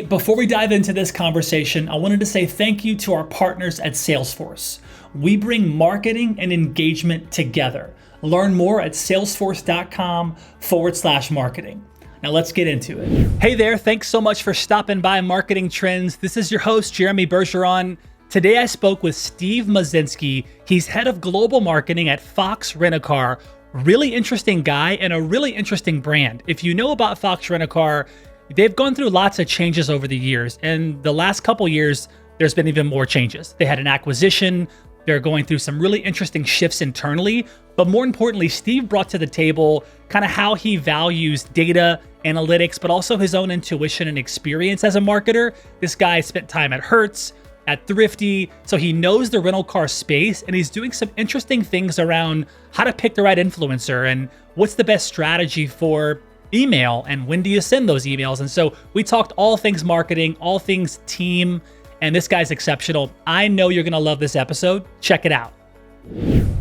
Before we dive into this conversation, I wanted to say thank you to our partners at Salesforce. We bring marketing and engagement together. Learn more at salesforce.com/marketing. Now let's get into it. Hey there, thanks so much for stopping by Marketing Trends. This is your host, Jeremy Bergeron. Today I spoke with Steve Mosinksy. He's head of global marketing at Fox Rent-A-Car. Really interesting guy and a really interesting brand. If you know about Fox Rent-A-Car, they've gone through lots of changes over the years, and the last couple years, there's been even more changes. They had an acquisition, they're going through some really interesting shifts internally, but more importantly, Steve brought to the table kind of how he values data, analytics, but also his own intuition and experience as a marketer. This guy spent time at Hertz, at Thrifty, so he knows the rental car space, and he's doing some interesting things around how to pick the right influencer and what's the best strategy for email and when do you send those emails. And so we talked all things marketing, all things team, and this guy's exceptional. I know you're gonna love this episode. Check it out.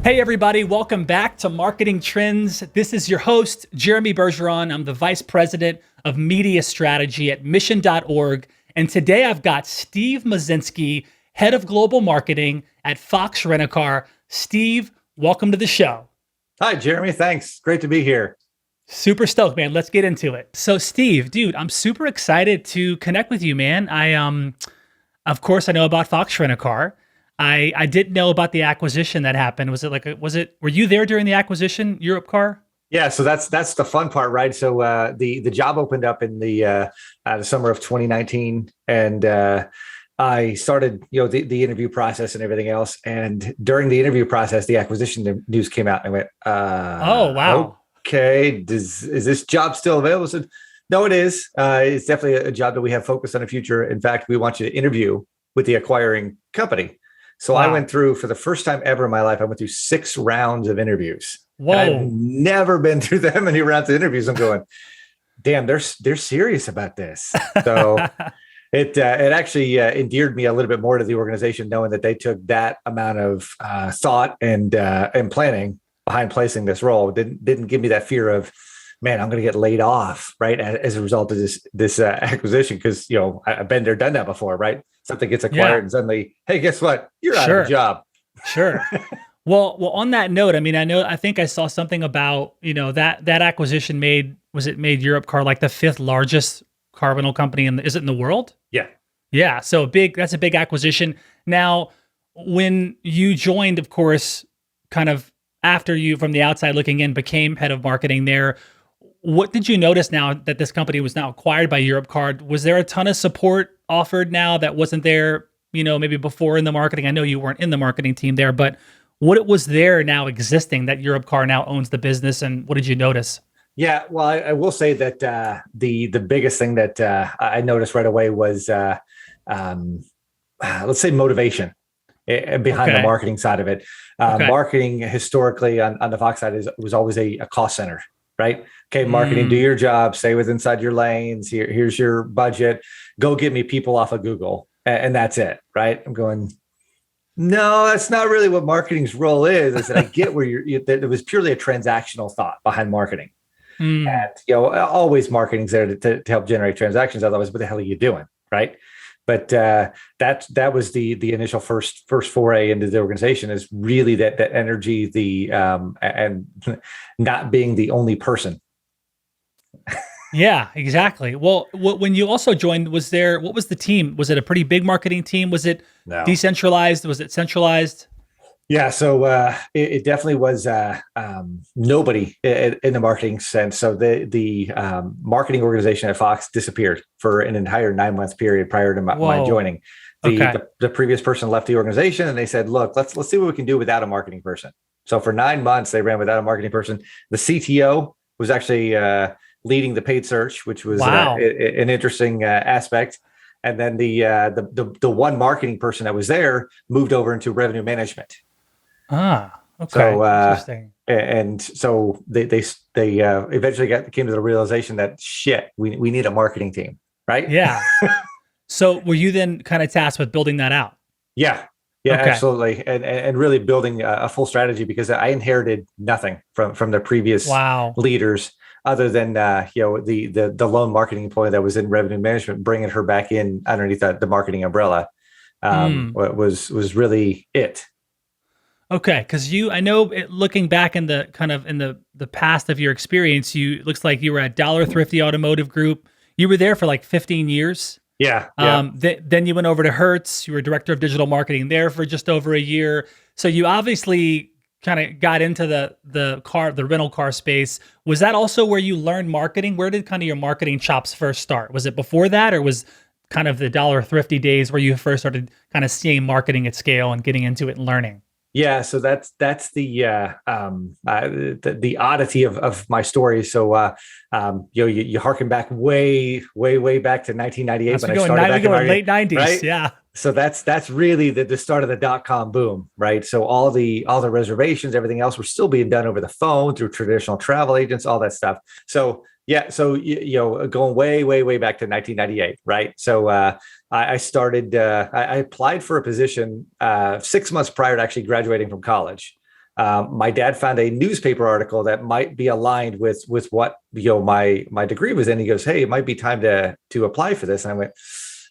Hey everybody, welcome back to Marketing Trends. This is your host, Jeremy Bergeron. I'm the Vice President of Media Strategy at mission.org. And today I've got Steve Mosinksy, Head of Global Marketing at Fox Rent-A-Car. Steve, welcome to the show. Hi, Jeremy. Thanks. Great to be here. Super stoked, man. Let's get into it. So Steve, dude, I'm super excited to connect with you, man. Of course I know about Fox Rent-A-Car. I didn't know about the acquisition that happened. Were you there during the acquisition, Europe Car? Yeah. So that's the fun part, right? So the job opened up in the summer of 2019, and I started, the interview process and everything else. And during the interview process, the acquisition news came out, and I went, oh, wow. Okay, is this job still available? I said, no, it is. It's definitely a job that we have focused on the future. In fact, we want you to interview with the acquiring company. So wow. I went through, for the first time ever in my life, I went through 6 rounds of interviews. Whoa. I've never been through that many rounds of interviews. I'm going, damn, they're serious about this. So it actually endeared me a little bit more to the organization, knowing that they took that amount of thought and planning behind placing this role. Didn't give me that fear of, man, I'm going to get laid off, right, as a result of this acquisition, because I've been there, done that before, right? Something gets acquired and suddenly, hey, guess what? You're out of a job. Sure. Well, on that note, I think I saw something about that acquisition made Europe Car like the 5th largest car rental company is it in the world? Yeah. Yeah. So that's a big acquisition. Now, when you joined, of course, kind of after you from the outside looking in became head of marketing there, what did you notice now that this company was now acquired by Europe Car? Was there a ton of support offered now that wasn't there, maybe before in the marketing? I know you weren't in the marketing team there, but what was there now existing that Europe Car now owns the business, and what did you notice? Yeah, well, I will say that the biggest thing that I noticed right away was, let's say, motivation behind the marketing side of it. Marketing historically on the Fox side was always a cost center, right? Okay, marketing, do your job, stay inside your lanes. Here's your budget. Go get me people off of Google, and that's it, right? I'm going, no, that's not really what marketing's role is. I said, I get where it was purely a transactional thought behind marketing. And always marketing's there to help generate transactions. Otherwise, what the hell are you doing, right? But that was the initial first foray into the organization, is really that energy, and not being the only person. Yeah, exactly. Well, when you also joined, what was the team? Was it a pretty big marketing team? Was it decentralized? Was it centralized? Yeah, so it definitely was nobody in the marketing sense. So the marketing organization at Fox disappeared for an entire 9-month period prior to my joining. The previous person left the organization, and they said, "Look, let's see what we can do without a marketing person." So for 9 months, they ran without a marketing person. The CTO was actually leading the paid search, which was an interesting aspect. And then the one marketing person that was there moved over into revenue management. Ah, okay. So, interesting. And so they eventually came to the realization that we need a marketing team, right? Yeah. So were you then kind of tasked with building that out? Yeah, okay. Absolutely, and really building a full strategy, because I inherited nothing from the previous leaders. other than the lone marketing employee that was in revenue management, bringing her back in underneath the marketing umbrella was really it. Okay, because I know looking back in the kind of in the past of your experience, it looks like you were at Dollar Thrifty Automotive Group. You were there for like 15 years. Yeah. Then you went over to Hertz. You were director of digital marketing there for just over a year. So you obviously kind of got into the rental car space. Was that also where you learned marketing? Where did kind of your marketing chops first start? Was it before that, or was kind of the Dollar Thrifty days where you first started kind of seeing marketing at scale and getting into it and learning? Yeah, so that's the oddity of my story. So you harken back way back to 1998 when I started back in late 90s, right? Yeah. So that's really the start of the .com boom, right? So all the reservations, everything else, were still being done over the phone through traditional travel agents, all that stuff. So yeah, so going way back to 1998, right? So I started. I applied for a position 6 months prior to actually graduating from college. My dad found a newspaper article that might be aligned with what my degree was in. He goes, "Hey, it might be time to apply for this." And I went,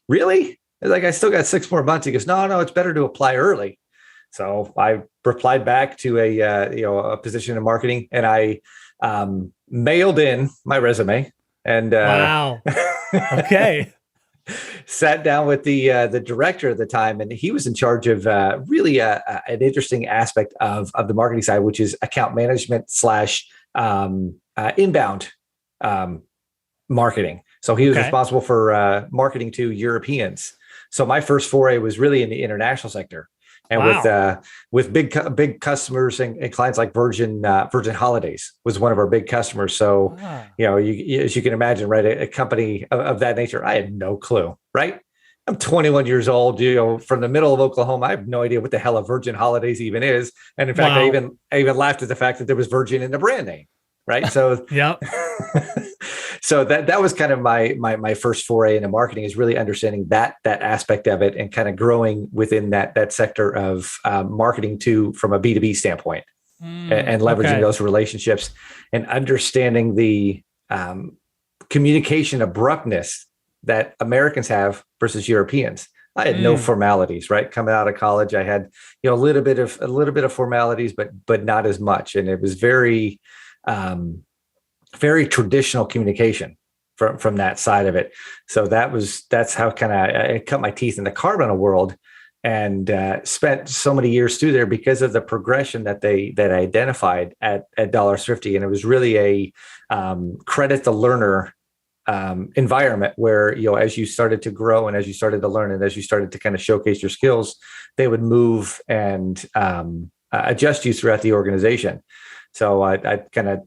"Really? Like, I still got 6 more months." He goes, "No, it's better to apply early." So I replied back to a position in marketing, and I mailed in my resume. And wow, okay. Sat down with the director at the time, and he was in charge of really an interesting aspect of the marketing side, which is account management / inbound marketing. So he was responsible for marketing to Europeans. So my first foray was really in the international sector, and with big customers and clients like Virgin Holidays was one of our big customers. So as you can imagine, right, a company of that nature, I had no clue. Right, I'm 21 years old. From the middle of Oklahoma, I have no idea what the hell a Virgin Holidays even is. And in fact, I even laughed at the fact that there was Virgin in the brand name. Right, so so that was kind of my first foray into marketing, is really understanding that aspect of it and kind of growing within that sector of marketing from a B2B standpoint, and leveraging those relationships and understanding the communication abruptness that Americans have versus Europeans. I had no formalities, right? Coming out of college, I had a little bit of formalities, but not as much, and it was very traditional communication from that side of it. So that's how kind of I cut my teeth in the car rental world, and spent so many years through there because of the progression that I identified at Dollar Thrifty. And it was really a credit the learner environment where, as you started to grow and as you started to learn and as you started to kind of showcase your skills, they would move and adjust you throughout the organization. So I kind of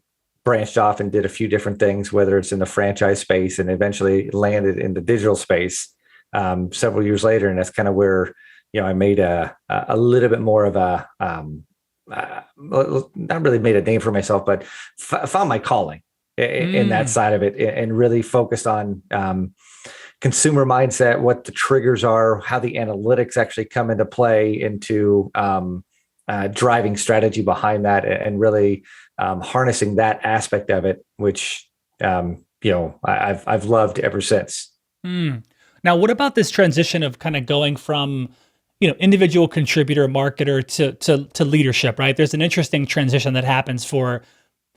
branched off and did a few different things, whether it's in the franchise space, and eventually landed in the digital space several years later. And that's kind of where, I made a little bit more of a, not really made a name for myself, but found my calling in that side of it, and really focused on consumer mindset, what the triggers are, how the analytics actually come into play into driving strategy behind that, and really harnessing that aspect of it, which I've loved ever since. Now, what about this transition of kind of going from individual contributor marketer to leadership? Right, there's an interesting transition that happens for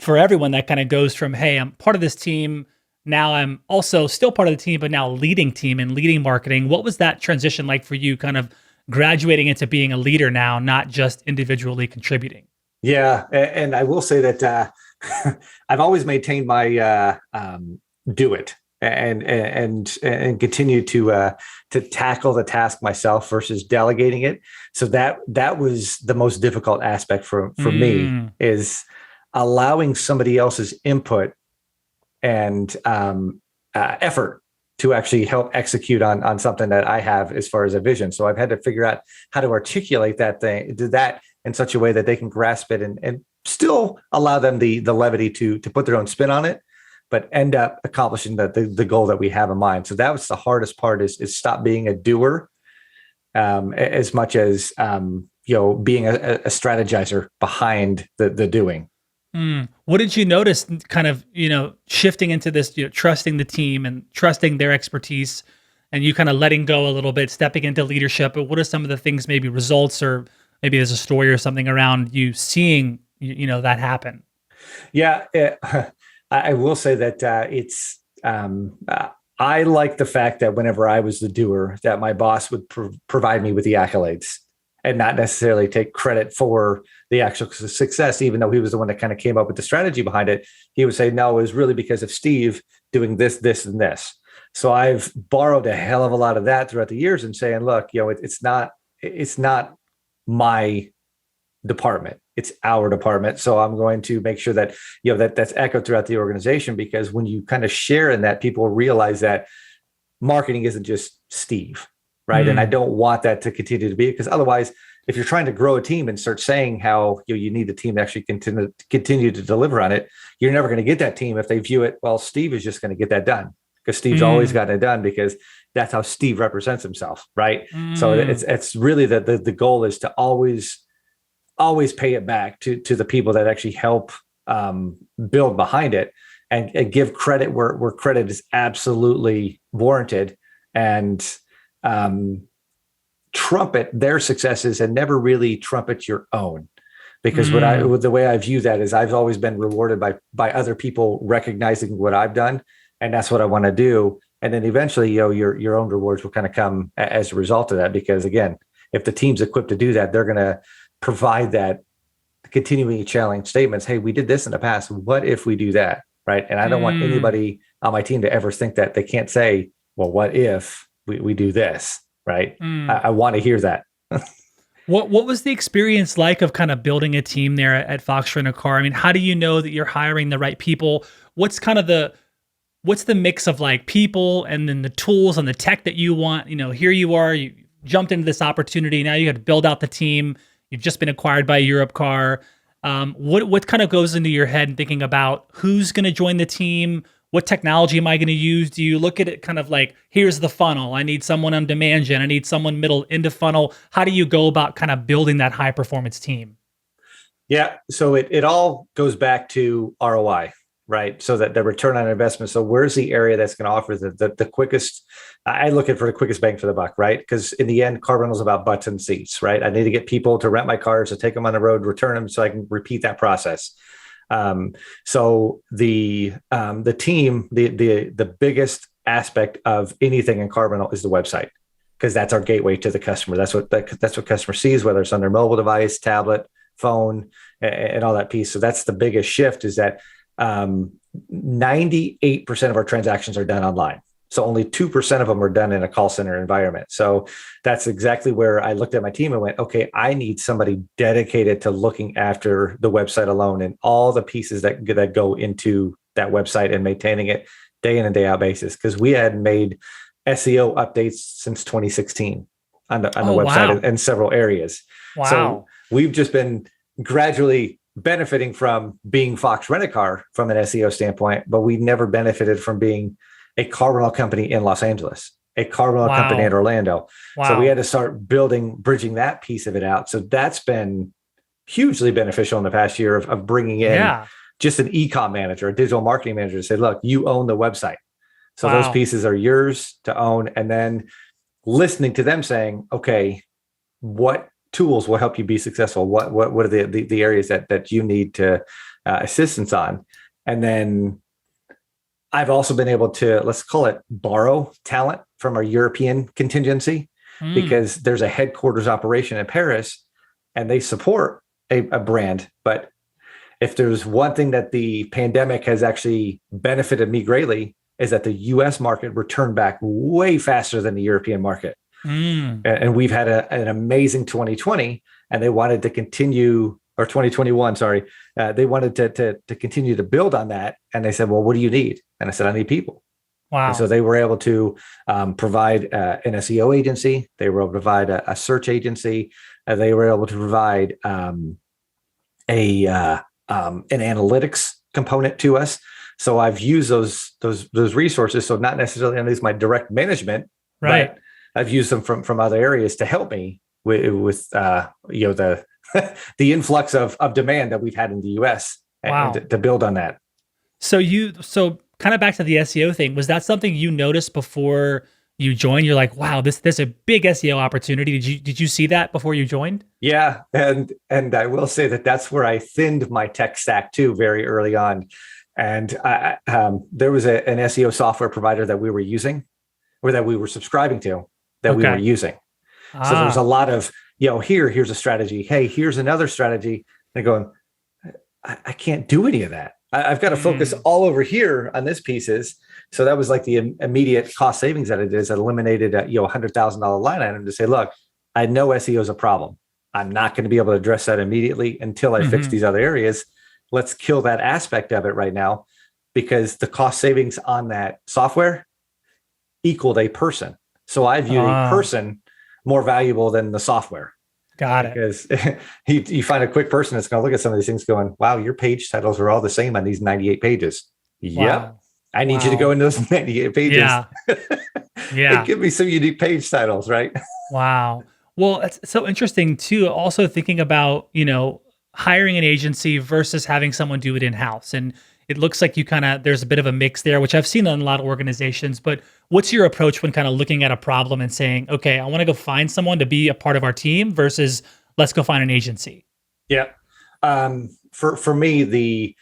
everyone that kind of goes from, hey, I'm part of this team, now I'm also still part of the team, but now leading team and leading marketing. What was that transition like for you, kind of graduating into being a leader now, not just individually contributing? Yeah. And I will say that I've always maintained my do it and continue to tackle the task myself versus delegating it. So that was the most difficult aspect for me, is allowing somebody else's input and effort to actually help execute on something that I have as far as a vision. So I've had to figure out how to articulate that in such a way that they can grasp it and still allow them the levity to put their own spin on it, but end up accomplishing the goal that we have in mind. So that was the hardest part, is stop being a doer as much as being a strategizer behind the doing. What did you notice kind of, shifting into this, trusting the team and trusting their expertise and you kind of letting go a little bit, stepping into leadership? But what are some of the things, maybe results, or maybe there's a story or something around you seeing, that happen? Yeah, I will say that I like the fact that whenever I was the doer, that my boss would provide me with the accolades and not necessarily take credit for the actual success, even though he was the one that kind of came up with the strategy behind it. He would say, no, it was really because of Steve doing this, this, and this. So I've borrowed a hell of a lot of that throughout the years and saying, look, it's not my department, it's our department. So I'm going to make sure that, that's echoed throughout the organization, because when you kind of share in that, people realize that marketing isn't just Steve, right? And I don't want that to continue to be, because otherwise, if you're trying to grow a team and start saying how you need the team to actually continue to deliver on it, you're never going to get that team if they view it, well, Steve is just going to get that done, because Steve's always gotten it done, because that's how Steve represents himself, right? So it's really the goal is to always pay it back to the people that actually help build behind it, and give credit where credit is absolutely warranted, and trumpet their successes and never really trumpet your own. Because the way I view that is I've always been rewarded by other people recognizing what I've done, and that's what I want to do. And then eventually, your own rewards will kind of come as a result of that. Because again, if the team's equipped to do that, they're going to provide that continuing challenge statements. Hey, we did this in the past. What if we do that? Right. And I don't want anybody on my team to ever think that they can't say, well, what if we do this? Right. I want to hear that. What was the experience like of kind of building a team there at Fox Rent-A-Car? I mean, how do you know that you're hiring the right people? What's the mix of like people and then the tools and the tech that you want? Here you are, you jumped into this opportunity. Now you got to build out the team. You've just been acquired by Europcar. What kind of goes into your head in thinking about who's going to join the team? What technology am I going to use? Do you look at it kind of like, here's the funnel. I need someone on demand gen. I need someone middle into funnel. How do you go about kind of building that high performance team? Yeah. So it all goes back to ROI, right? So that the return on investment. So where's the area that's going to offer the quickest? I look at for the quickest bang for the buck, right? Because in the end, car rental is about butts and seats, right? I need to get people to rent my cars, to take them on the road, return them, so I can repeat that process. So the team, the biggest aspect of anything in car rental is the website, because that's our gateway to the customer. That's what customer sees, whether it's on their mobile device, tablet, phone, and all that piece. So that's the biggest shift, is that 98% of our transactions are done online. So only 2% of them are done in a call center environment. So that's exactly where I looked at my team and went, okay, I need somebody dedicated to looking after the website alone and all the pieces that go into that website and maintaining it day in and day out basis. Because we had made SEO updates since 2016 on the website in several areas. Wow. So we've just been gradually benefiting from being Fox Rent-A-Car from an SEO standpoint, but we never benefited from being a car rental company in Los Angeles, a car rental company in Orlando. So we had to start bridging that piece of it out. So that's been hugely beneficial in the past year of bringing in just an e-com manager, a digital marketing manager, to say, look, you own the website. So those pieces are yours to own. And then listening to them saying, okay, what tools will help you be successful? What are the areas that you need to assistance on? And then I've also been able to, let's call it, borrow talent from our European contingency, because there's a headquarters operation in Paris and they support a brand. But if there's one thing that the pandemic has actually benefited me greatly, is that the US market returned back way faster than the European market. And we've had an amazing 2020, and they wanted to continue, or 2021, sorry. They wanted to continue to build on that. And they said, well, what do you need? And I said, I need people. Wow. And so they were able to provide an SEO agency. They were able to provide a search agency. They were able to provide an analytics component to us. So I've used those resources. So not necessarily at least my direct management, right? But I've used them from other areas to help me with the the influx of demand that we've had in the US Wow. and to build on that. So kind of back to the SEO thing, was that something you noticed before you joined? You're like, wow, there's a big SEO opportunity. Did you see that before you joined? Yeah, and I will say that that's where I thinned my tech stack too very early on. And there was an SEO software provider that we were using, or that we were subscribing to, that we were using. So there was a lot of, here's a strategy. Hey, here's another strategy. And going, I can't do any of that. I've got to focus all over here on this pieces. So that was like the immediate cost savings that it is. That eliminated a $100,000 line item to say, look, I know SEO is a problem. I'm not going to be able to address that immediately until I fix these other areas. Let's kill that aspect of it right now, because the cost savings on that software equaled a person. So I viewed a person more valuable than the software. Got it. Because you find a quick person that's going to look at some of these things going, wow, your page titles are all the same on these 98 pages. Wow. Yep. I need you to go into those 98 pages. Yeah. And give me some unique page titles, right? Wow. Well, it's so interesting too. Also thinking about, hiring an agency versus having someone do it in-house. And it looks like there's a bit of a mix there, which I've seen in a lot of organizations. But what's your approach when kind of looking at a problem and saying, okay, I want to go find someone to be a part of our team versus let's go find an agency? Yeah. For me, the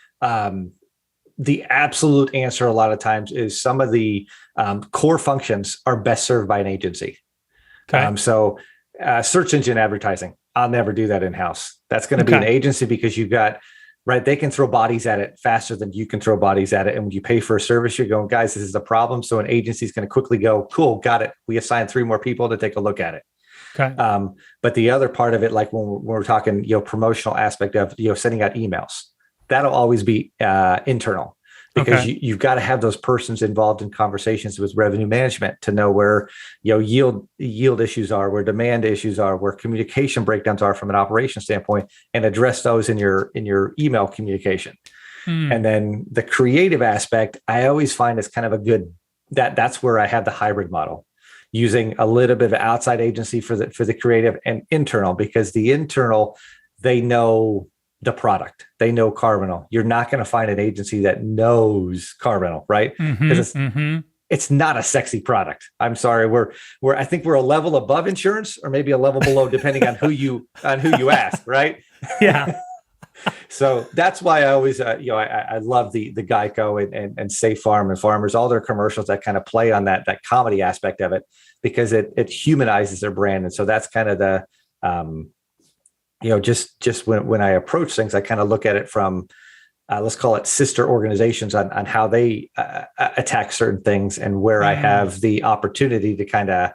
absolute answer a lot of times is some of the core functions are best served by an agency. Okay. So search engine advertising, I'll never do that in-house. That's going to be an agency, because you've got, right, they can throw bodies at it faster than you can throw bodies at it. And when you pay for a service, you're going, guys, this is the problem. So an agency is going to quickly go, cool, got it. We assign 3 more people to take a look at it. Okay. But the other part of it, like when we're talking, promotional aspect of, sending out emails, that'll always be internal, because you've got to have those persons involved in conversations with revenue management to know where, yield issues are, where demand issues are, where communication breakdowns are from an operation standpoint, and address those in your email communication. And then the creative aspect, I always find is kind of a good, that's where I have the hybrid model, using a little bit of outside agency for the creative, and internal, because the internal, they know the product, they know car rental. You're not going to find an agency that knows car rental, right? Because it's not a sexy product. I'm sorry, I think we're a level above insurance, or maybe a level below, depending on who you ask, right? Yeah. So that's why I always, I love the Geico and Safe Farm and Farmers, all their commercials that kind of play on that comedy aspect of it, because it humanizes their brand. And so that's kind of the, just when I approach things, I kind of look at it from, let's call it sister organizations on how they attack certain things, and where I have the opportunity to kind of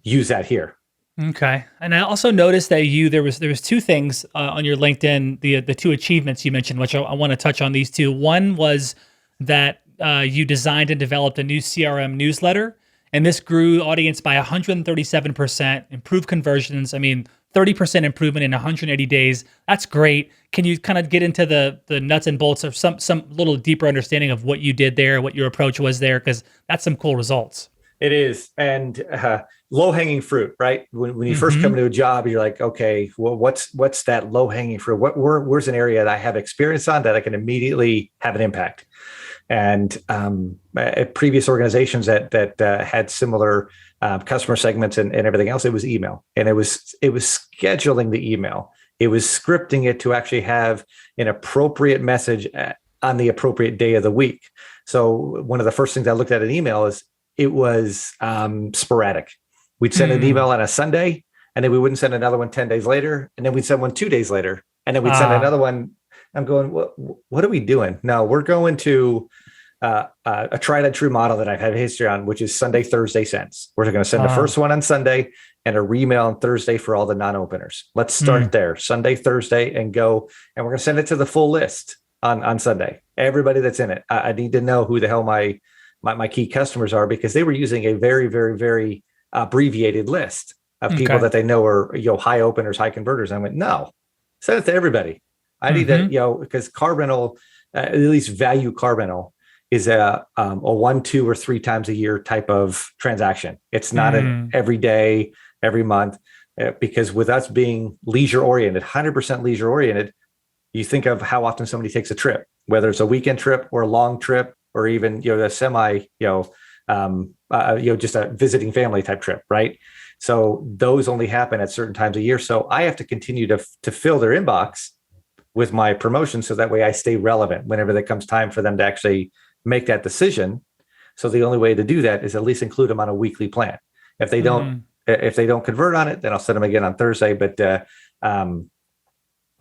use that here. Okay. And I also noticed that there was 2 things on your LinkedIn, the 2 achievements you mentioned, which I want to touch on these 2. One was that you designed and developed a new CRM newsletter, and this grew audience by 137%, improved conversions. I mean, 30% improvement in 180 days. That's great. Can you kind of get into the nuts and bolts of some little deeper understanding of what you did there, what your approach was there? Because that's some cool results. It is. And low-hanging fruit, right? When you first come into a job, you're like, okay, well, what's that low-hanging fruit? Where's an area that I have experience on that I can immediately have an impact? And at previous organizations that had similar customer segments and everything else, it was email, and it was scheduling the email. It was scripting it to actually have an appropriate message on the appropriate day of the week. So one of the first things I looked at in email is it was sporadic. We'd send an email on a Sunday, and then we wouldn't send another one 10 days later, and then we'd send one 2 days later, and then we'd send another one. I'm going, what are we doing? No, we're going to a tried and true model that I've had a history on, which is Sunday, Thursday sends. We're going to send the first one on Sunday and a re-mail on Thursday for all the non-openers. Let's start there, Sunday, Thursday, and go. And we're going to send it to the full list on Sunday. Everybody that's in it. I need to know who the hell my key customers are, because they were using a very, very, very abbreviated list of people that they know are high openers, high converters. And I went, no, send it to everybody. I need to, because car rental, at least value car rental, is a 1, 2, or 3 times a year type of transaction. It's not an every day, every month, because with us being leisure oriented, 100% leisure oriented, you think of how often somebody takes a trip, whether it's a weekend trip or a long trip, or even, a semi, just a visiting family type trip, right? So those only happen at certain times a year. So I have to continue to fill their inbox with my promotion, so that way I stay relevant whenever it comes time for them to actually make that decision. So the only way to do that is at least include them on a weekly plan. If they don't, convert on it, then I'll send them again on Thursday. But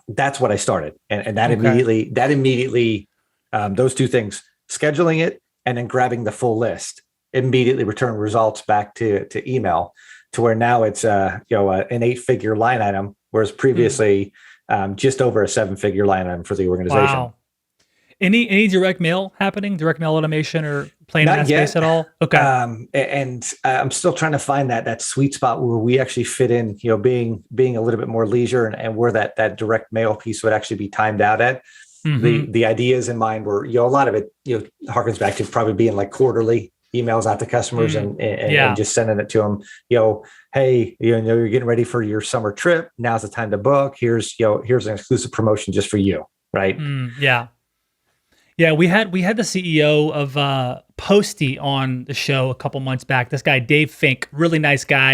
that's what I started, and that immediately, those two things, scheduling it and then grabbing the full list, immediately return results back to email, to where now it's an 8-figure line item, whereas previously just over a 7-figure line item for the organization. Wow. Any direct mail happening, direct mail automation, or playing in that space at all? Okay. And I'm still trying to find that sweet spot where we actually fit in, being a little bit more leisure, and where that direct mail piece would actually be timed out at. The ideas in mind were, a lot of it, harkens back to probably being like quarterly emails out to customers and just sending it to them, hey, you're getting ready for your summer trip. Now's the time to book. Here's an exclusive promotion just for you. Right. Yeah, we had the CEO of Posty on the show a couple months back. This guy, Dave Fink, really nice guy,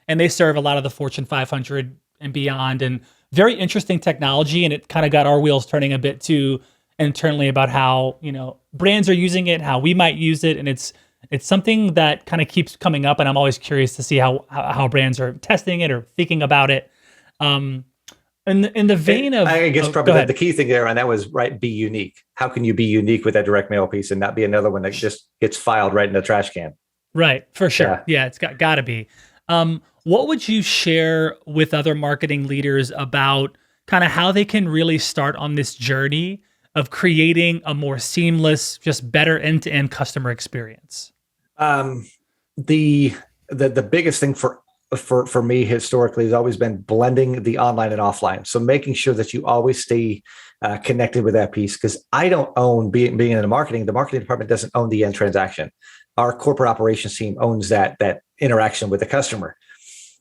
and they serve a lot of the Fortune 500 and beyond, and very interesting technology. And it kind of got our wheels turning a bit too internally about how brands are using it, how we might use it, and it's something that kind of keeps coming up. And I'm always curious to see how brands are testing it or thinking about it. In the vein of, I guess probably the key thing there, and that was be unique. How can you be unique with that direct mail piece and not be another one that just gets filed right in the trash can? Right, for sure. Yeah, it's got to be. What would you share with other marketing leaders about kind of how they can really start on this journey of creating a more seamless, just better end-to-end customer experience? The biggest thing for me historically has always been blending the online and offline. So making sure that you always stay connected with that piece, because I don't own being in the marketing department doesn't own the end transaction. Our corporate operations team owns that interaction with the customer.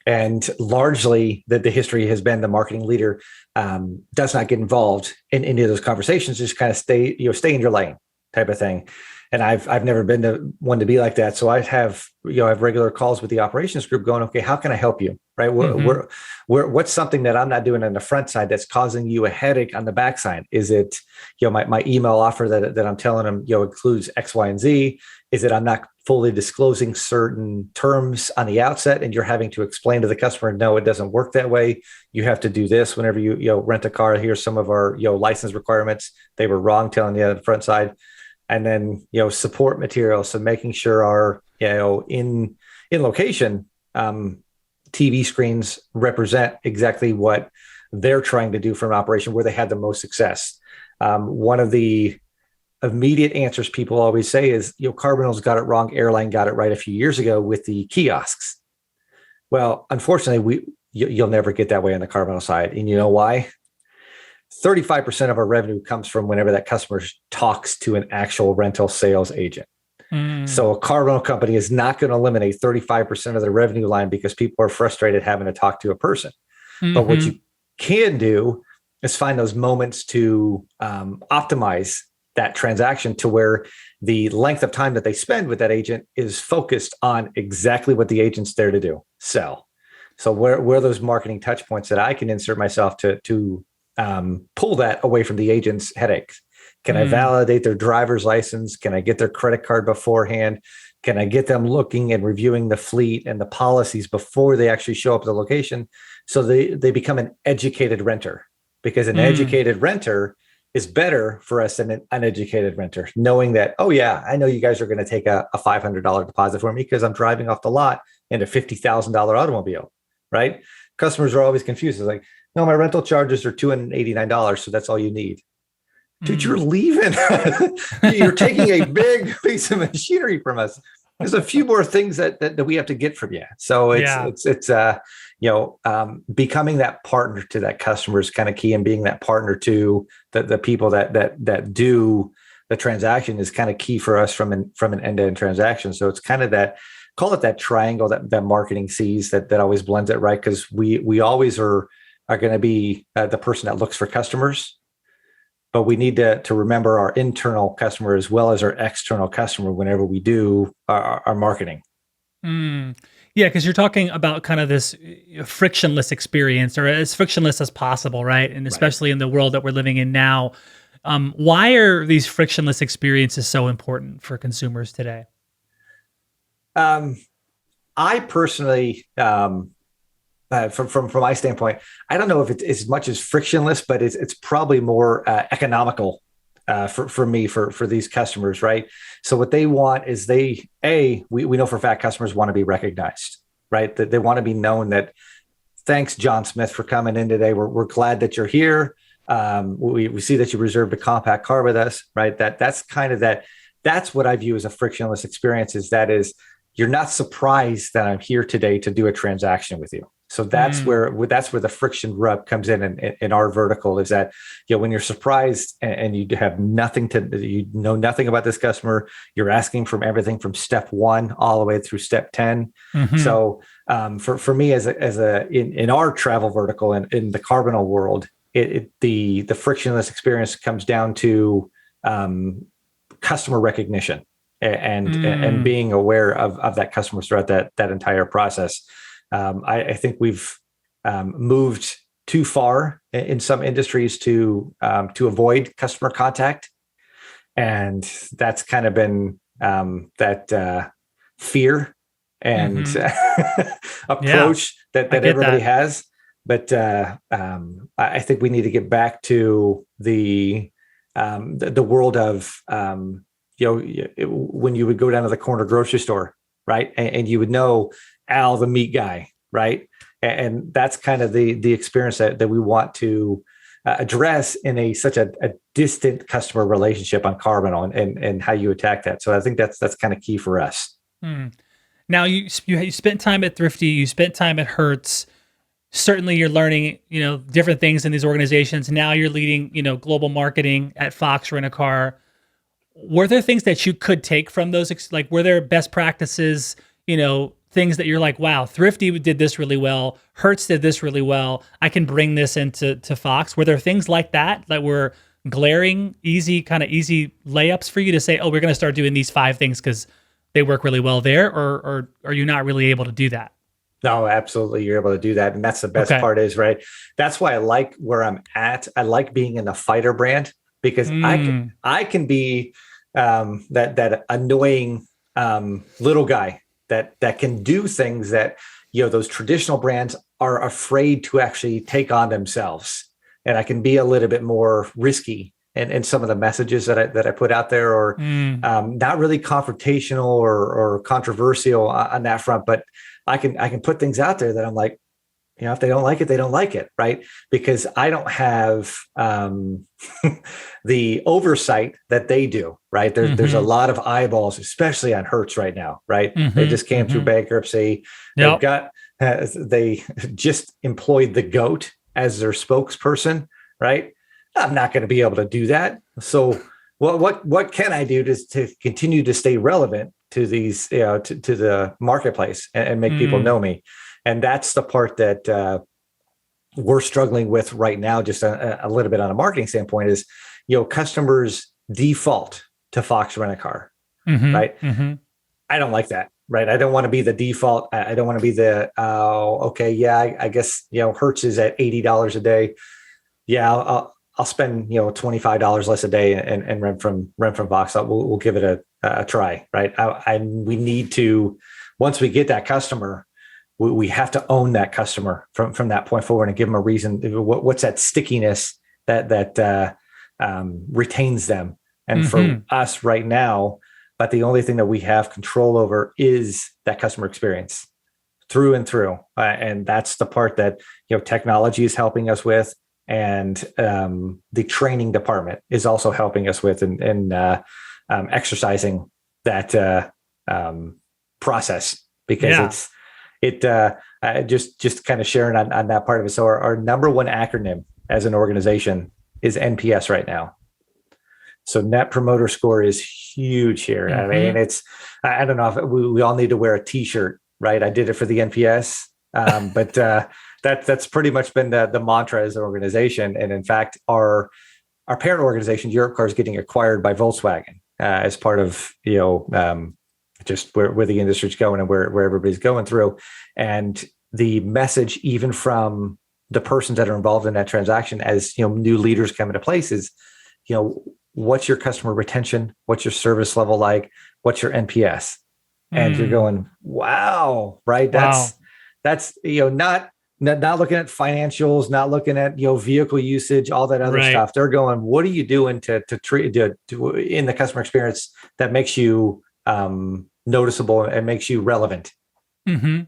And largely the history has been the marketing leader does not get involved in any of those conversations, just kind of stay in your lane type of thing. And I've never been the one to be like that. So I have regular calls with the operations group going, okay, how can I help you? Right. What's something that I'm not doing on the front side that's causing you a headache on the back side? Is it, my email offer that I'm telling them, includes X, Y, and Z? Is it I'm not fully disclosing certain terms on the outset and you're having to explain to the customer, no, it doesn't work that way. You have to do this whenever you rent a car. Here's some of our, license requirements. They were wrong telling you on the front side. And then, support materials. So making sure our, in location, TV screens represent exactly what they're trying to do for an operation where they had the most success. One of the immediate answers people always say is, Cardinal's got it wrong. Airline got it right a few years ago with the kiosks. Well, unfortunately, you'll never get that way on the Cardinal side. And you know why? 35% of our revenue comes from whenever that customer talks to an actual rental sales agent. So a car rental company is not going to eliminate 35% of the revenue line because people are frustrated having to talk to a person. But what you can do is find those moments to optimize that transaction to where the length of time that they spend with that agent is focused on exactly what the agent's there to do, sell. So where are those marketing touch points that I can insert myself to pull that away from the agent's headaches? Can I validate their driver's license? Can I get their credit card beforehand? Can I get them looking and reviewing the fleet and the policies before they actually show up at the location? So they become an educated renter, because an educated renter is better for us than an uneducated renter, knowing that, oh yeah, I know you guys are going to take a $500 deposit for me because I'm driving off the lot in a $50,000 automobile, right? Customers are always confused. It's like, no, my rental charges are $289, so that's all you need. Dude, you're leaving. You're taking a big piece of machinery from us. There's a few more things that we have to get from you. So it's becoming that partner to that customer is kind of key, and being that partner to the people that do the transaction is kind of key for us from an end-to-end transaction. So it's kind of that, call it that triangle that marketing sees that always blends it right, because we always are going to be the person that looks for customers. but we need to remember our internal customer as well as our external customer whenever we do our marketing. Yeah, because you're talking about kind of this frictionless experience, or as frictionless as possible, right? And especially in the world that we're living in now. Why are these frictionless experiences so important for consumers today? I personally, from my standpoint, I don't know if it's as much as frictionless, but it's probably more economical for me for these customers, right? So what they want is we know for a fact customers want to be recognized, right? That they want to be known that thanks, John Smith, for coming in today. We're glad that you're here. We see that you reserved a compact car with us, right? That's kind of that. That's what I view as a frictionless experience. Is you're not surprised that I'm here today to do a transaction with you. So that's where the friction rub comes in our vertical, is that, when you're surprised and you have you know nothing about this customer, you're asking from everything from step 1 all the way through step 10. So for me in our travel vertical and in the Carbonal world, the frictionless experience comes down to customer recognition and being aware of that customer throughout that entire process. I think we've moved too far in some industries to avoid customer contact, and that's kind of been that fear and approach that everybody has. But I think we need to get back to the world of when you would go down to the corner grocery store, right, and you would know Al, the meat guy, right? And that's kind of the experience that we want to address in such a distant customer relationship on Carbonal and how you attack that. So I think that's kind of key for us. Now you spent time at Thrifty, you spent time at Hertz. Certainly you're learning, different things in these organizations. Now you're leading, global marketing at Fox Rent-A-Car. Were there things that you could take from those? Like, were there best practices, things that you're like, wow, Thrifty did this really well, Hertz did this really well, I can bring this into Fox? Were there things like that were glaring, easy layups for you to say, oh, we're going to start doing these 5 things because they work really well there, or are you not really able to do that? No, absolutely. You're able to do that. And that's the best part is, right? That's why I like where I'm at. I like being in the fighter brand because I can be that annoying little guy that can do things that, those traditional brands are afraid to actually take on themselves. And I can be a little bit more risky in some of the messages that I put out there, or not really confrontational or controversial on that front, but I can put things out there that I'm like, if they don't like it, they don't like it, right? Because I don't have the oversight that they do, right? There's a lot of eyeballs, especially on Hertz right now, right? They just came through bankruptcy. They just employed the GOAT as their spokesperson, right? I'm not going to be able to do that. So what can I do to continue to stay relevant to these, to the marketplace and make people know me? And that's the part that we're struggling with right now, just a little bit on a marketing standpoint, is, customers default to Fox Rent-A-Car, right? I don't like that, right? I don't want to be the default. I don't want to be the, I guess, Hertz is at $80 a day. Yeah, I'll spend, $25 less a day and rent from Fox. We'll give it a try, right? We need to, once we get that customer, we have to own that customer from that point forward and give them a reason. What's that stickiness that retains them? And for us right now, but the only thing that we have control over is that customer experience through and through. And that's the part that, technology is helping us with. And the training department is also helping us with in exercising that process, because just kind of sharing on that part of it. So our number one acronym as an organization is NPS right now. So Net Promoter Score is huge here. I mean, I don't know if we all need to wear a T-shirt, right? I did it for the NPS, but that's pretty much been the mantra as an organization. And in fact, our our parent organization, Europcar, is getting acquired by Volkswagen as part of, just where the industry's going and where everybody's going through. And the message, even from the persons that are involved in that transaction, as new leaders come into place, is, what's your customer retention? What's your service level like? What's your NPS? And you're going, wow, right? Wow. That's not looking at financials, not looking at vehicle usage, all that other stuff. They're going, what are you doing to treat in the customer experience that makes you noticeable and makes you relevant? Mm-hmm.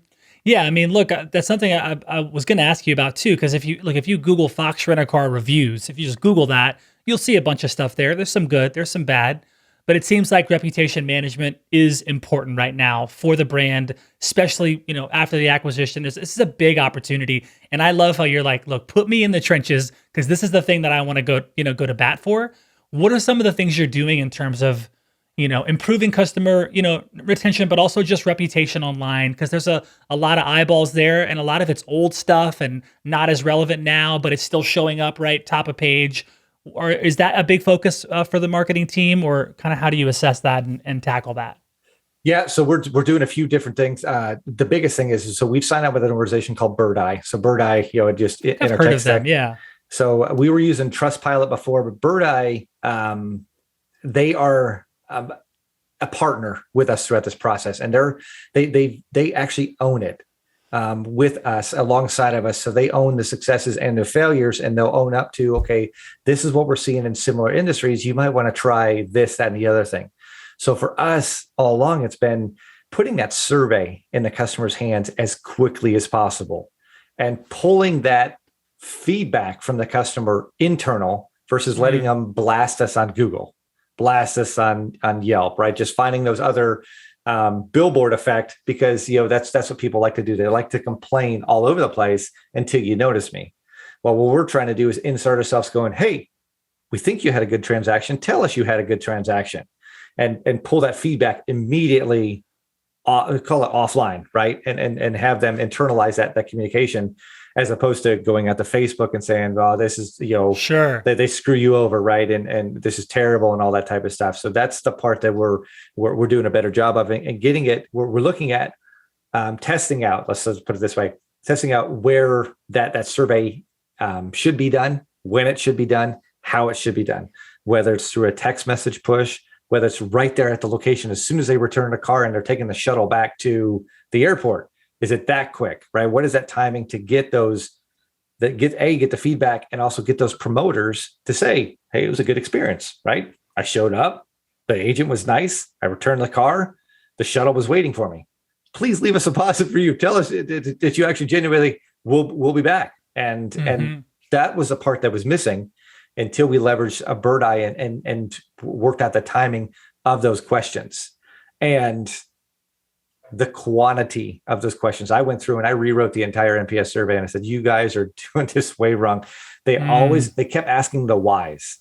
Yeah, I mean, look, that's something I was going to ask you about too, because if you Google Fox Rent-A-Car reviews, if you just Google that, you'll see a bunch of stuff there. There's some good, there's some bad, but it seems like reputation management is important right now for the brand, especially after the acquisition. This is a big opportunity, and I love how you're like, look, put me in the trenches because this is the thing that I want to go to bat for. What are some of the things you're doing in terms of improving customer, retention, but also just reputation online? Because there's a lot of eyeballs there, and a lot of it's old stuff and not as relevant now, but it's still showing up right top of page. Or is that a big focus for the marketing team, or kind of how do you assess that and tackle that? Yeah, so we're doing a few different things. The biggest thing is, so we've signed up with an organization called Bird Eye. So Bird Eye, just in I've our heard tech of them, stack. yeah. So we were using Trustpilot before, but Bird Eye, they are a partner with us throughout this process, and they actually own it with us, alongside of us. So they own the successes and the failures, and they'll own up to, okay, this is what we're seeing in similar industries. You might want to try this, that, and the other thing. So for us, all along, it's been putting that survey in the customer's hands as quickly as possible and pulling that feedback from the customer internal versus letting them blast us on Google, blast us on Yelp, right? Just finding those other billboard effect, because that's what people like to do. They like to complain all over the place until you notice me. Well, what we're trying to do is insert ourselves going, hey, we think you had a good transaction. Tell us you had a good transaction, and pull that feedback immediately, call it offline, right? And have them internalize that communication, as opposed to going out to Facebook and saying, "Oh, this is sure, they screw you over, right? And this is terrible," and all that type of stuff. So that's the part that we're doing a better job of, and getting it. We're looking at testing out. Let's put it this way: testing out where that survey should be done, when it should be done, how it should be done, whether it's through a text message push, whether it's right there at the location as soon as they return the car and they're taking the shuttle back to the airport. Is it that quick, right? What is that timing to get those, get the feedback, and also get those promoters to say, hey, it was a good experience, right? I showed up, the agent was nice, I returned the car, the shuttle was waiting for me. Please leave us a positive review. Tell us that you actually genuinely will be back. And that was the part that was missing until we leveraged a Bird Eye and worked out the timing of those questions. And the quantity of those questions, I went through and I rewrote the entire NPS survey, and I said, you guys are doing this way wrong. They kept asking the whys.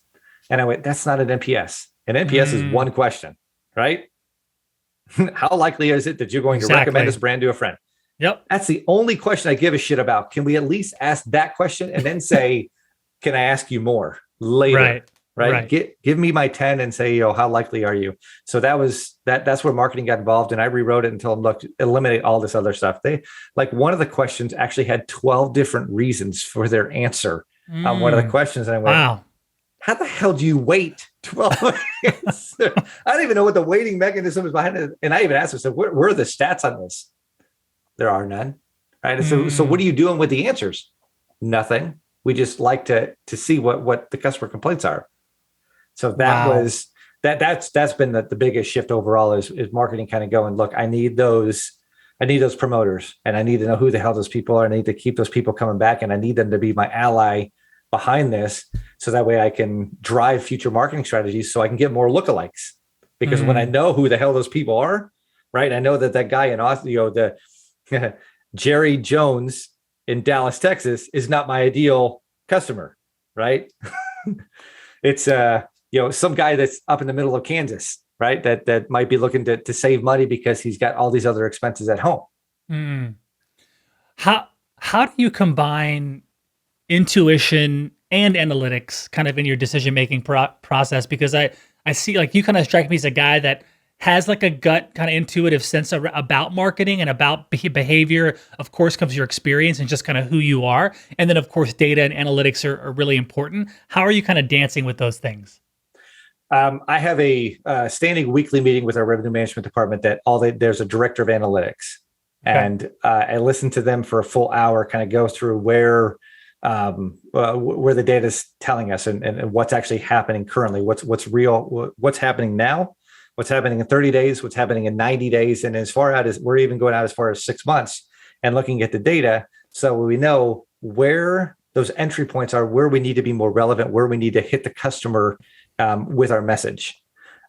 And I went, that's not an NPS. An NPS is one question, right? How likely is it that you're going to recommend this brand to a friend? Yep. That's the only question I give a shit about. Can we at least ask that question and then say, can I ask you more later? Right. Give me my 10 and say, how likely are you? So that's where marketing got involved. And I rewrote it and told them, look, eliminate all this other stuff. One of the questions actually had 12 different reasons for their answer on one of the questions. And I went, wow, how the hell do you wait 12 minutes? I don't even know what the waiting mechanism is behind it. And I even asked them, where are the stats on this? There are none. Right. So what are you doing with the answers? Nothing. We just like to see what the customer complaints are. So that's been the biggest shift overall is marketing kind of going, look, I need those promoters, and I need to know who the hell those people are. I need to keep those people coming back, and I need them to be my ally behind this. So that way I can drive future marketing strategies so I can get more lookalikes. Because when I know who the hell those people are, right? I know that guy in Austin, the Jerry Jones in Dallas, Texas is not my ideal customer, right? It's some guy that's up in the middle of Kansas, right? That might be looking to save money because he's got all these other expenses at home. How do you combine intuition and analytics kind of in your decision-making process? Because I see like you kind of strike me as a guy that has like a gut kind of intuitive sense about marketing and about behavior. Of course comes your experience and just kind of who you are. And then of course data and analytics are really important. How are you kind of dancing with those things? I have a standing weekly meeting with our revenue management department that there's a director of analytics. Okay. And I listen to them for a full hour, kind of go through where the data is telling us and what's actually happening currently, what's real, what's happening now, what's happening in 30 days, what's happening in 90 days. And as far out as we're even going out as far as 6 months and looking at the data. So we know where those entry points are, where we need to be more relevant, where we need to hit the customer with our message.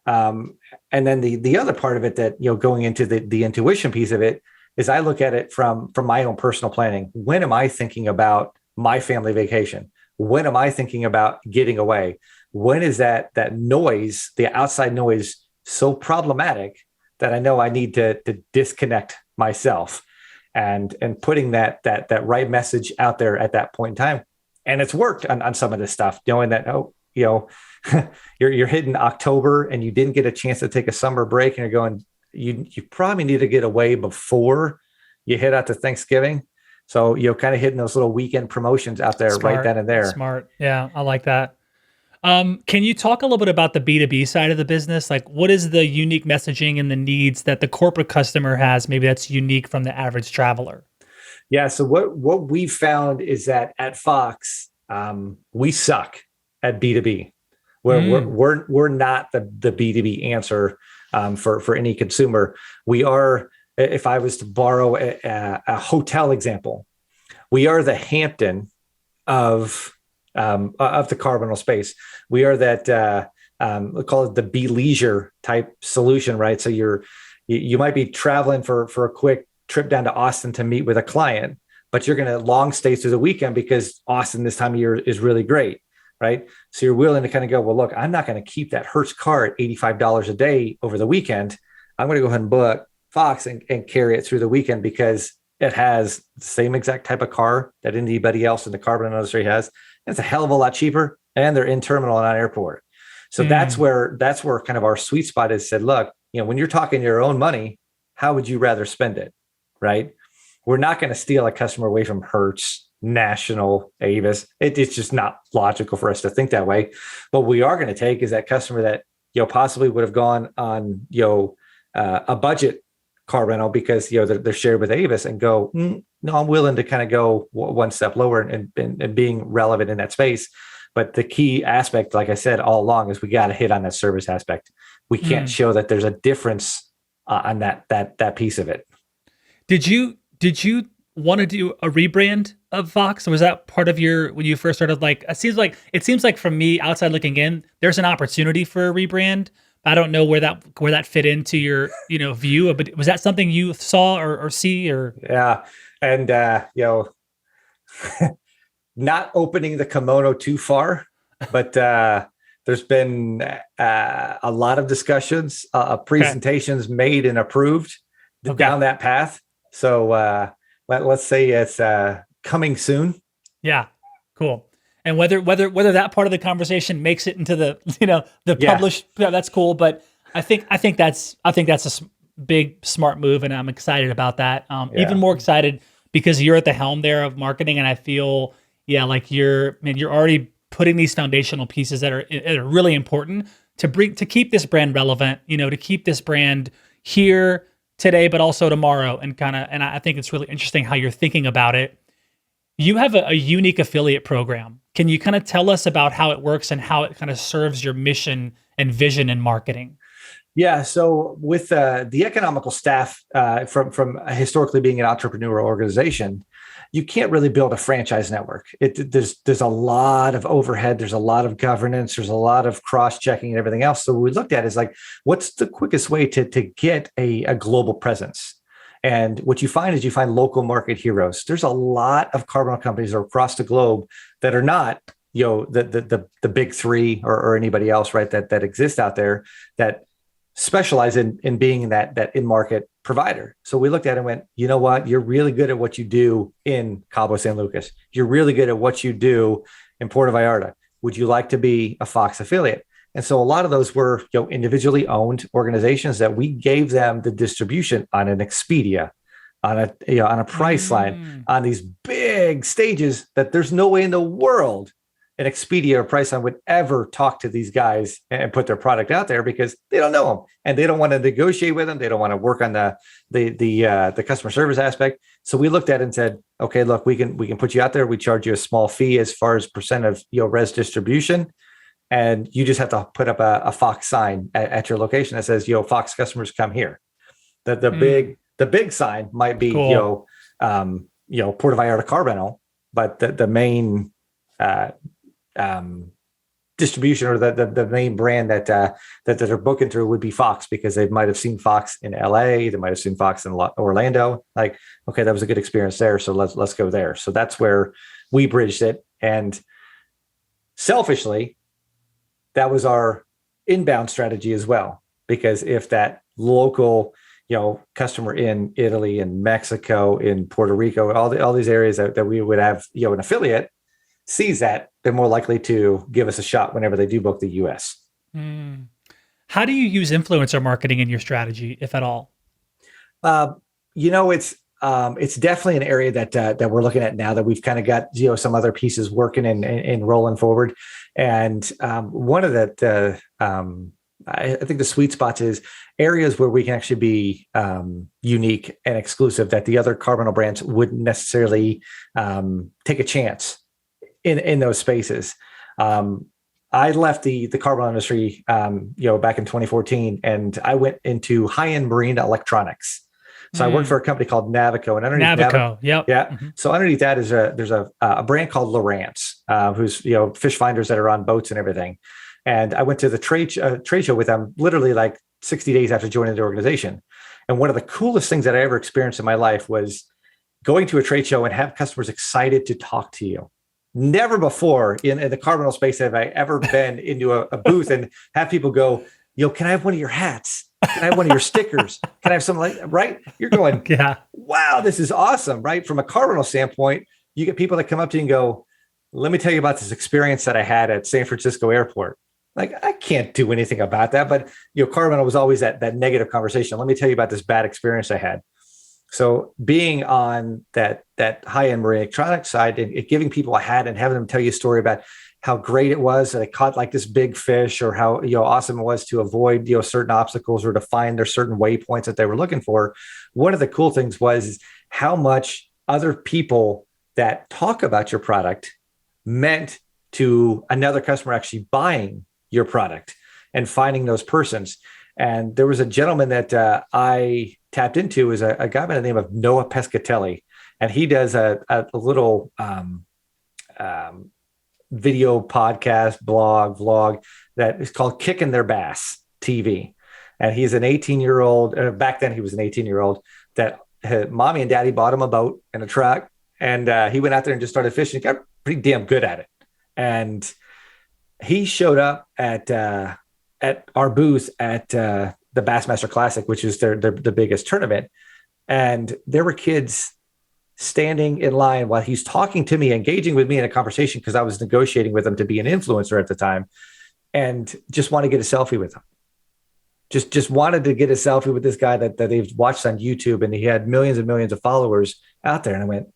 And then the other part of it that, going into the intuition piece of it is I look at it from my own personal planning. When am I thinking about my family vacation? When am I thinking about getting away? When is that noise, the outside noise, so problematic that I know I need to disconnect myself and putting that right message out there at that point in time. And it's worked on some of this stuff, knowing that, you're hitting October and you didn't get a chance to take a summer break and you're going, you probably need to get away before you head out to Thanksgiving. So, kind of hitting those little weekend promotions out there. Smart, right then and there. Smart. Yeah, I like that. Can you talk a little bit about the B2B side of the business? Like what is the unique messaging and the needs that the corporate customer has, maybe that's unique from the average traveler? Yeah. So what we found is that at Fox, we suck at B2B. We're not the B2B answer for any consumer. We are, if I was to borrow a hotel example, we are the Hampton of the car rental space. We are that we call it the be leisure type solution, right? So you might be traveling for a quick trip down to Austin to meet with a client, but you're going to long stay through the weekend because Austin this time of year is really great. Right. So you're willing to kind of go, well, look, I'm not going to keep that Hertz car at $85 a day over the weekend. I'm going to go ahead and book Fox and carry it through the weekend because it has the same exact type of car that anybody else in the car rental industry has. And it's a hell of a lot cheaper and they're in terminal and on airport. So that's where kind of our sweet spot is said, look, when you're talking your own money, how would you rather spend it? Right. We're not going to steal a customer away from Hertz, National, Avis. It's just not logical for us to think that way. What we are going to take is that customer that possibly would have gone on a budget car rental because they're shared with Avis and go, no, I'm willing to kind of go one step lower and being relevant in that space. But the key aspect, like I said all along, is we got to hit on that service aspect. We can't show that there's a difference on that piece of it. Did you want to do a rebrand of Fox? Or was that part of when you first started? Like, it seems like from me outside looking in, there's an opportunity for a rebrand. I don't know where that fit into your, view, but was that something you saw or see or? Yeah. And, not opening the kimono too far, but, there's been a lot of discussions, presentations made and approved down that path. So, let's say it's coming soon. Yeah, cool. And whether that part of the conversation makes it into the published, that's cool. But I think that's a big smart move, and I'm excited about that. Even more excited because you're at the helm there of marketing, and I feel like you're already putting these foundational pieces that are really important to keep this brand relevant. To keep this brand here today, but also tomorrow, and I think it's really interesting how you're thinking about it. You have a unique affiliate program. Can you kind of tell us about how it works and how it kind of serves your mission and vision in marketing? Yeah. So with the economical staff from historically being an entrepreneurial organization, you can't really build a franchise network. There's a lot of overhead. There's a lot of governance. There's a lot of cross-checking and everything else. So what we looked at is like, what's the quickest way to get a global presence? And what you find is local market heroes. There's a lot of car rental companies across the globe that are not, the big three or anybody else, right? That exists out there that specialize in being that in-market provider. So we looked at it and went, you know what? You're really good at what you do in Cabo San Lucas. You're really good at what you do in Puerto Vallarta. Would you like to be a Fox affiliate? And so a lot of those were, individually owned organizations that we gave them the distribution on an Expedia, on a Priceline, on these big stages that there's no way in the world an Expedia or Priceline would ever talk to these guys and put their product out there, because they don't know them and they don't want to negotiate with them. They don't want to work on the customer service aspect. So we looked at it and said, okay, look, we can put you out there. We charge you a small fee as far as percent of res distribution, and you just have to put up a Fox sign at your location that says, Fox customers come here. The big sign might be cool. Puerto Vallarta car rental, but the main distribution, or the main brand that they're booking through would be Fox, because they might have seen Fox in LA, they might have seen Fox in Orlando. Like, okay, that was a good experience there, so let's go there. So that's where we bridged it. And selfishly, that was our inbound strategy as well, because if that local customer in Italy, in Mexico, in Puerto Rico, all these areas that we would have an affiliate sees that, they're more likely to give us a shot whenever they do book the US. How do you use influencer marketing in your strategy, if at all? It's definitely an area that we're looking at now, that we've kind of got some other pieces working and rolling forward. And one of I think the sweet spots is areas where we can actually be unique and exclusive, that the other car rental brands wouldn't necessarily take a chance in those spaces. I left the car rental industry, back in 2014, and I went into high-end marine electronics. So I worked for a company called Navico, and underneath Navico, yep. Yeah. Mm-hmm. So underneath that is there's a brand called Lowrance, who's fish finders that are on boats and everything. And I went to the trade show with them literally like 60 days after joining the organization. And one of the coolest things that I ever experienced in my life was going to a trade show and have customers excited to talk to you. Never before in the car rental space have I ever been into a booth and have people go, can I have one of your hats? Can I have one of your stickers? Can I have something right? You're going, yeah, wow, this is awesome, right? From a car rental standpoint, you get people that come up to you and go, let me tell you about this experience that I had at San Francisco airport. Like, I can't do anything about that, but car rental was always that negative conversation. Let me tell you about this bad experience I had. So being on that high-end marine electronics side and giving people a hat and having them tell you a story about how great it was that they caught like this big fish, or how awesome it was to avoid certain obstacles or to find their certain waypoints that they were looking for. One of the cool things was how much other people that talk about your product meant to another customer actually buying your product and finding those persons. And there was a gentleman that I tapped into, is a guy by the name of Noah Pescatelli, and he does a little video podcast, vlog that is called Kicking Their Bass TV. And he's an 18-year-old, back then he was an 18-year-old, that mommy and daddy bought him a boat and a truck. And he went out there and just started fishing. He got pretty damn good at it. And he showed up at our booth at the Bassmaster Classic, which is the biggest tournament. And there were kids standing in line while he's talking to me, engaging with me in a conversation, because I was negotiating with him to be an influencer at the time, and just want to get a selfie with him. Just wanted to get a selfie with this guy that they've watched on YouTube, and he had millions and millions of followers out there. And I went,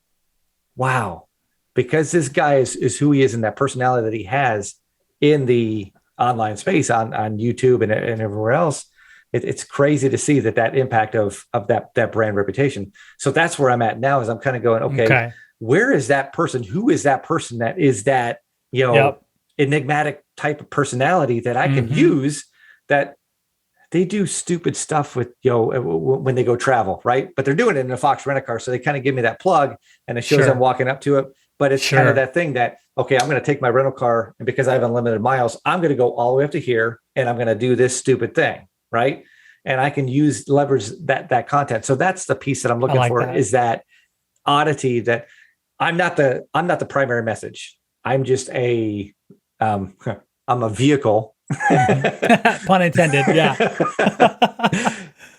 wow, because this guy is who he is, and that personality that he has in the online space on YouTube and everywhere else. It's crazy to see that impact of that brand reputation. So that's where I'm at now, is I'm kind of going, okay, where is that person? Who is that person that is that, enigmatic type of personality that I can use, that they do stupid stuff with, when they go travel, right? But they're doing it in a Fox rent-a-car. So they kind of give me that plug, and it shows them walking up to it. But it's kind of that thing that, okay, I'm going to take my rental car, and because I have unlimited miles, I'm going to go all the way up to here, and I'm going to do this stupid thing. Right. And I can leverage that content. So that's the piece that I'm looking for, is that oddity, that I'm not the primary message. I'm just I'm a vehicle. Pun intended. Yeah.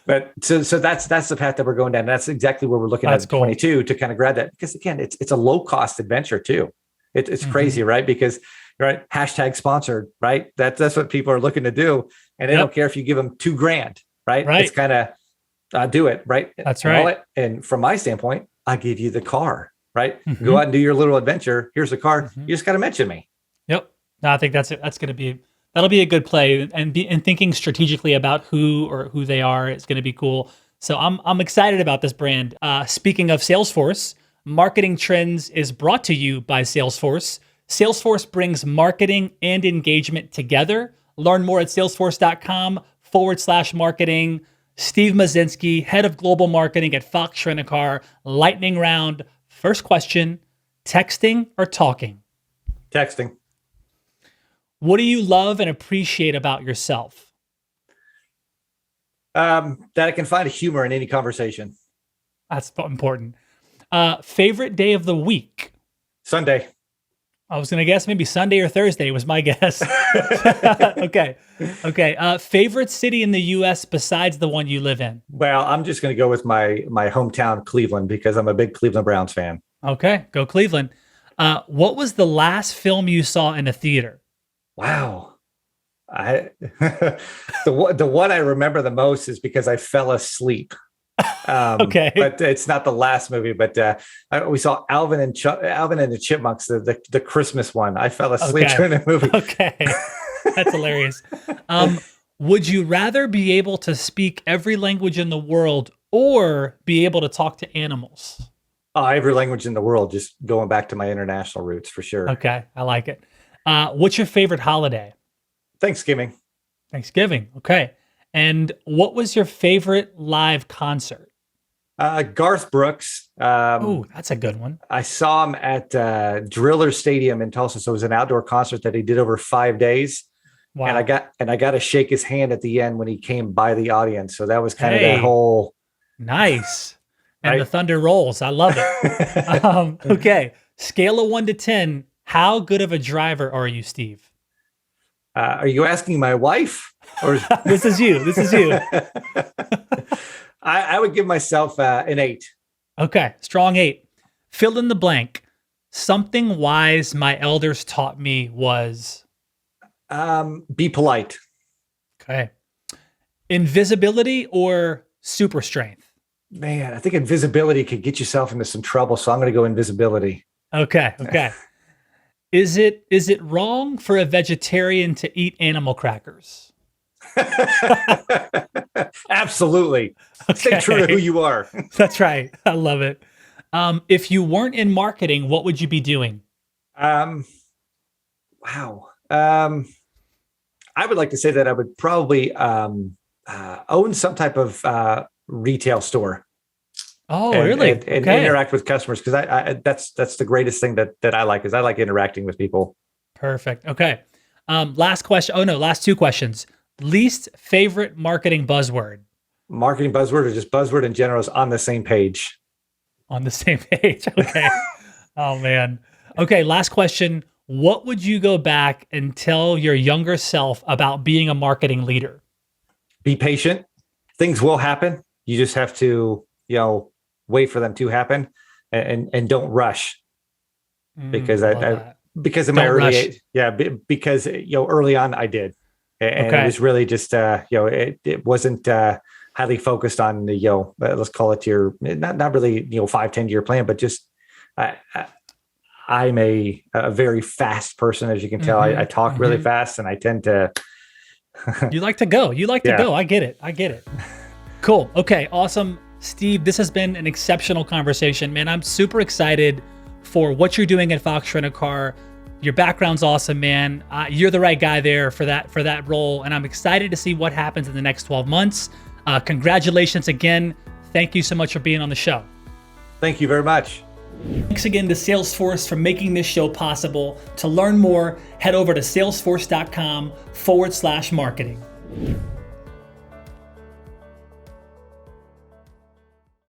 But so that's the path that we're going down. That's exactly where we're looking at 22 to kind of grab that, because again, it's a low cost adventure too. It's crazy, right? Because right, hashtag sponsored, right? That's what people are looking to do, and they don't care if you give them $2,000, right? It's kind of do it, right? That's right. And from my standpoint, I give you the car, right? Go out and do your little adventure. Here's the car. You just got to mention me. Yep. No, I think that'll be a good play, and thinking strategically about who they are is going to be cool. So I'm excited about this brand. Speaking of Salesforce, Marketing Trends is brought to you by Salesforce. Salesforce brings marketing and engagement together. Learn more at salesforce.com/marketing. Steve Mosinksy, head of global marketing at Fox Rent-A-Car. Lightning round. First question: texting or talking? Texting. What do you love and appreciate about yourself? That I can find humor in any conversation. That's important. Favorite day of the week? Sunday. I was going to guess maybe Sunday or Thursday was my guess. Okay. Favorite city in the U.S. besides the one you live in? Well, I'm just going to go with my hometown, Cleveland, because I'm a big Cleveland Browns fan. Okay, go Cleveland. What was the last film you saw in a theater? Wow. The one I remember the most is because I fell asleep. Okay, but it's not the last movie. But we saw Alvin and the Chipmunks, the Christmas one. I fell asleep during the movie. Okay, that's hilarious. Would you rather be able to speak every language in the world or be able to talk to animals? Every language in the world. Just going back to my international roots for sure. Okay, I like it. What's your favorite holiday? Thanksgiving. Okay. And what was your favorite live concert? Garth Brooks. That's a good one. I saw him at Driller Stadium in Tulsa. So it was an outdoor concert that he did over 5 days. Wow. And I got to shake his hand at the end when he came by the audience. So that was kind of that whole nice. And the thunder rolls. I love it. Okay. Scale of 1 to 10. How good of a driver are you, Steve? Are you asking my wife? Or This is you. I would give myself an 8. Okay, strong 8. Fill in the blank. Something wise my elders taught me was? Be polite. Okay. Invisibility or super strength? Man, I think invisibility could get yourself into some trouble, so I'm going to go invisibility. Okay. Is it wrong for a vegetarian to eat animal crackers? Absolutely. Stay true to who you are. That's right. I love it. If you weren't in marketing, what would you be doing? Wow. I would like to say that I would probably own some type of retail store. Really? And interact with customers, because I that's the greatest thing that I like, is I like interacting with people. Perfect. Okay. Last question. Last 2 questions. Least favorite marketing buzzword? Marketing buzzword, or just buzzword in general, is on the same page. On the same page. Okay. Oh man. Okay. Last question. What would you go back and tell your younger self about being a marketing leader? Be patient. Things will happen. You just have to, wait for them to happen, and don't rush. Because because of my early age, because early on I did, and it was really just it wasn't highly focused on the let's call it your not really 5-10 year plan, but just I'm a very fast person, as you can tell. I talk really fast, and I tend to. You like to go. Go. I get it. Cool. Okay. Awesome. Steve, this has been an exceptional conversation, man. I'm super excited for what you're doing at Fox Rent-A-Car. Your background's awesome, man. You're the right guy there for that role, and I'm excited to see what happens in the next 12 months. Congratulations again. Thank you so much for being on the show. Thank you very much. Thanks again to Salesforce for making this show possible. To learn more, head over to salesforce.com/marketing.